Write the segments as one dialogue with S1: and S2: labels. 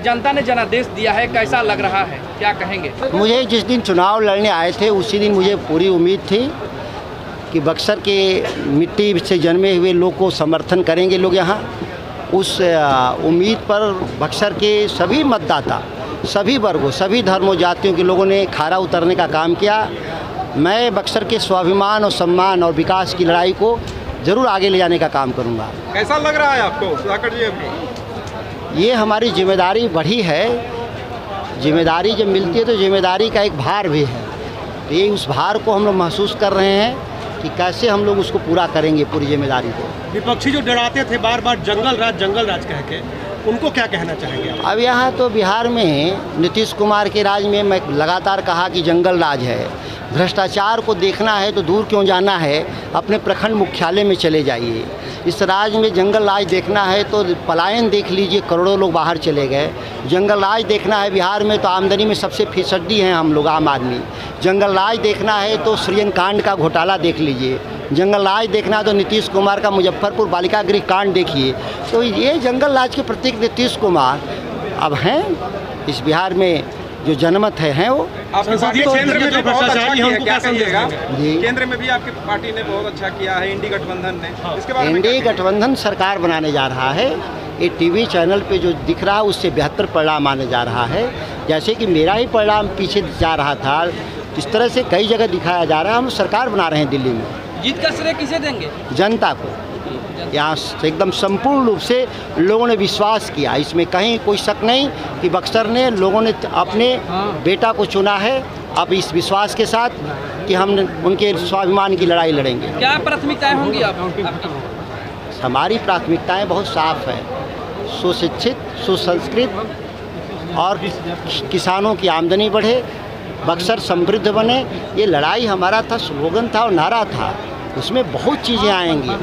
S1: जनता ने जनादेश दिया है, कैसा लग रहा है, क्या कहेंगे?
S2: मुझे जिस दिन चुनाव लड़ने आए थे उसी दिन मुझे पूरी उम्मीद थी कि बक्सर के मिट्टी से जन्मे हुए लोग को समर्थन करेंगे लोग यहाँ। उस उम्मीद पर बक्सर के सभी मतदाता, सभी वर्गों, सभी धर्मों, जातियों के लोगों ने खरा उतरने का काम किया। मैं बक्सर के स्वाभिमान और सम्मान और विकास की लड़ाई को ज़रूर आगे ले जाने का काम करूँगा।
S3: कैसा लग रहा है आपको सुधाकर जी अभी?
S2: ये हमारी जिम्मेदारी बढ़ी है। जिम्मेदारी जब मिलती है तो जिम्मेदारी का एक भार भी है, तो ये उस भार को हम लोग महसूस कर रहे हैं कि कैसे हम लोग उसको पूरा करेंगे, पूरी जिम्मेदारी को।
S3: विपक्षी जो डराते थे बार बार जंगल राज कह के, उनको क्या कहना चाहेंगे आप?
S2: अब यहाँ तो बिहार में नीतीश कुमार के राज में मैं लगातार कहा कि जंगल राज है। भ्रष्टाचार को देखना है तो दूर क्यों जाना है, अपने प्रखंड मुख्यालय में चले जाइए। इस राज में जंगल राज देखना है तो पलायन देख लीजिए, करोड़ों लोग बाहर चले गए। जंगल राज देखना है बिहार में तो आमदनी में सबसे फीसदी हैं हम लोग, आम आदमी। जंगल राज देखना है तो सृजन कांड का घोटाला देख लीजिए। जंगल राज देखना है तो नीतीश कुमार का मुजफ्फरपुर बालिका गृह कांड देखिए। तो ये जंगल राज के प्रतीक नीतीश कुमार अब हैं इस बिहार में, जो जनमत है वो।
S3: संसदीय क्षेत्र में जो भ्रष्टाचारी हैं उनको क्या समझेगा?
S1: केंद्र में भी आपकी पार्टी ने बहुत अच्छा किया है, इंडी गठबंधन ने, इसके बारे में
S2: इंडी गठबंधन सरकार बनाने जा रहा है। ये टीवी चैनल पे जो दिख रहा है उससे बेहतर परिणाम आने जा रहा है। जैसे कि मेरा ही परिणाम पीछे जा रहा था, इस तरह से कई जगह दिखाया जा रहा है। हम सरकार बना रहे हैं दिल्ली में।
S1: जीत का श्रेय किसे देंगे?
S2: जनता को। यहाँ एकदम संपूर्ण रूप से लोगों ने विश्वास किया, इसमें कहीं कोई शक नहीं कि बक्सर ने, लोगों ने अपने बेटा को चुना है। अब इस विश्वास के साथ कि हम उनके स्वाभिमान की लड़ाई लड़ेंगे।
S1: क्या प्राथमिकताएं होंगी आपकी?
S2: हमारी प्राथमिकताएं बहुत साफ है। सुशिक्षित, सुसंस्कृत और किसानों की आमदनी बढ़े, बक्सर समृद्ध बने। ये लड़ाई हमारा था, स्लोगन था और नारा था। उसमें बहुत चीज़ें आएंगी।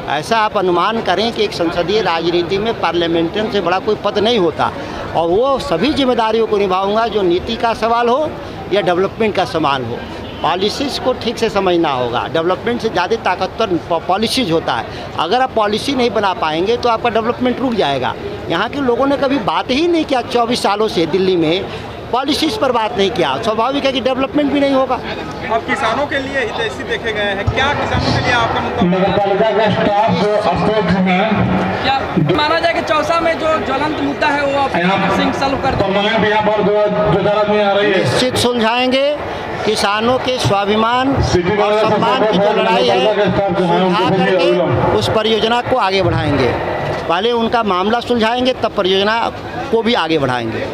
S2: ऐसा आप अनुमान करें कि एक संसदीय राजनीति में पार्लियामेंटेरियन से बड़ा कोई पद नहीं होता, और वो सभी जिम्मेदारियों को निभाऊंगा, जो नीति का सवाल हो या डेवलपमेंट का सवाल हो। पॉलिसीज़ को ठीक से समझना होगा। डेवलपमेंट से ज़्यादा ताकतवर पॉलिसीज होता है। अगर आप पॉलिसी नहीं बना पाएंगे तो आपका डेवलपमेंट रुक जाएगा। यहाँ के लोगों ने कभी बात ही नहीं किया 24 सालों से दिल्ली में, पॉलिसीज़ पर बात नहीं किया। स्वाभाविक है कि डेवलपमेंट भी नहीं होगा।
S3: अब किसानों के लिए हितैषी देखे गए हैं, क्या किसानों के लिए आपका मुद्दा?
S1: क्या माना जाए कि चौसा में जो ज्वलंत मुद्दा है वो सिंह सॉल्व कर दें?
S2: निश्चित सुलझाएंगे। किसानों के स्वाभिमान और सम्मान की जो लड़ाई है सुलझा करके उस परियोजना को आगे बढ़ाएंगे। पहले उनका मामला सुलझाएंगे, तब परियोजना को भी आगे बढ़ाएंगे।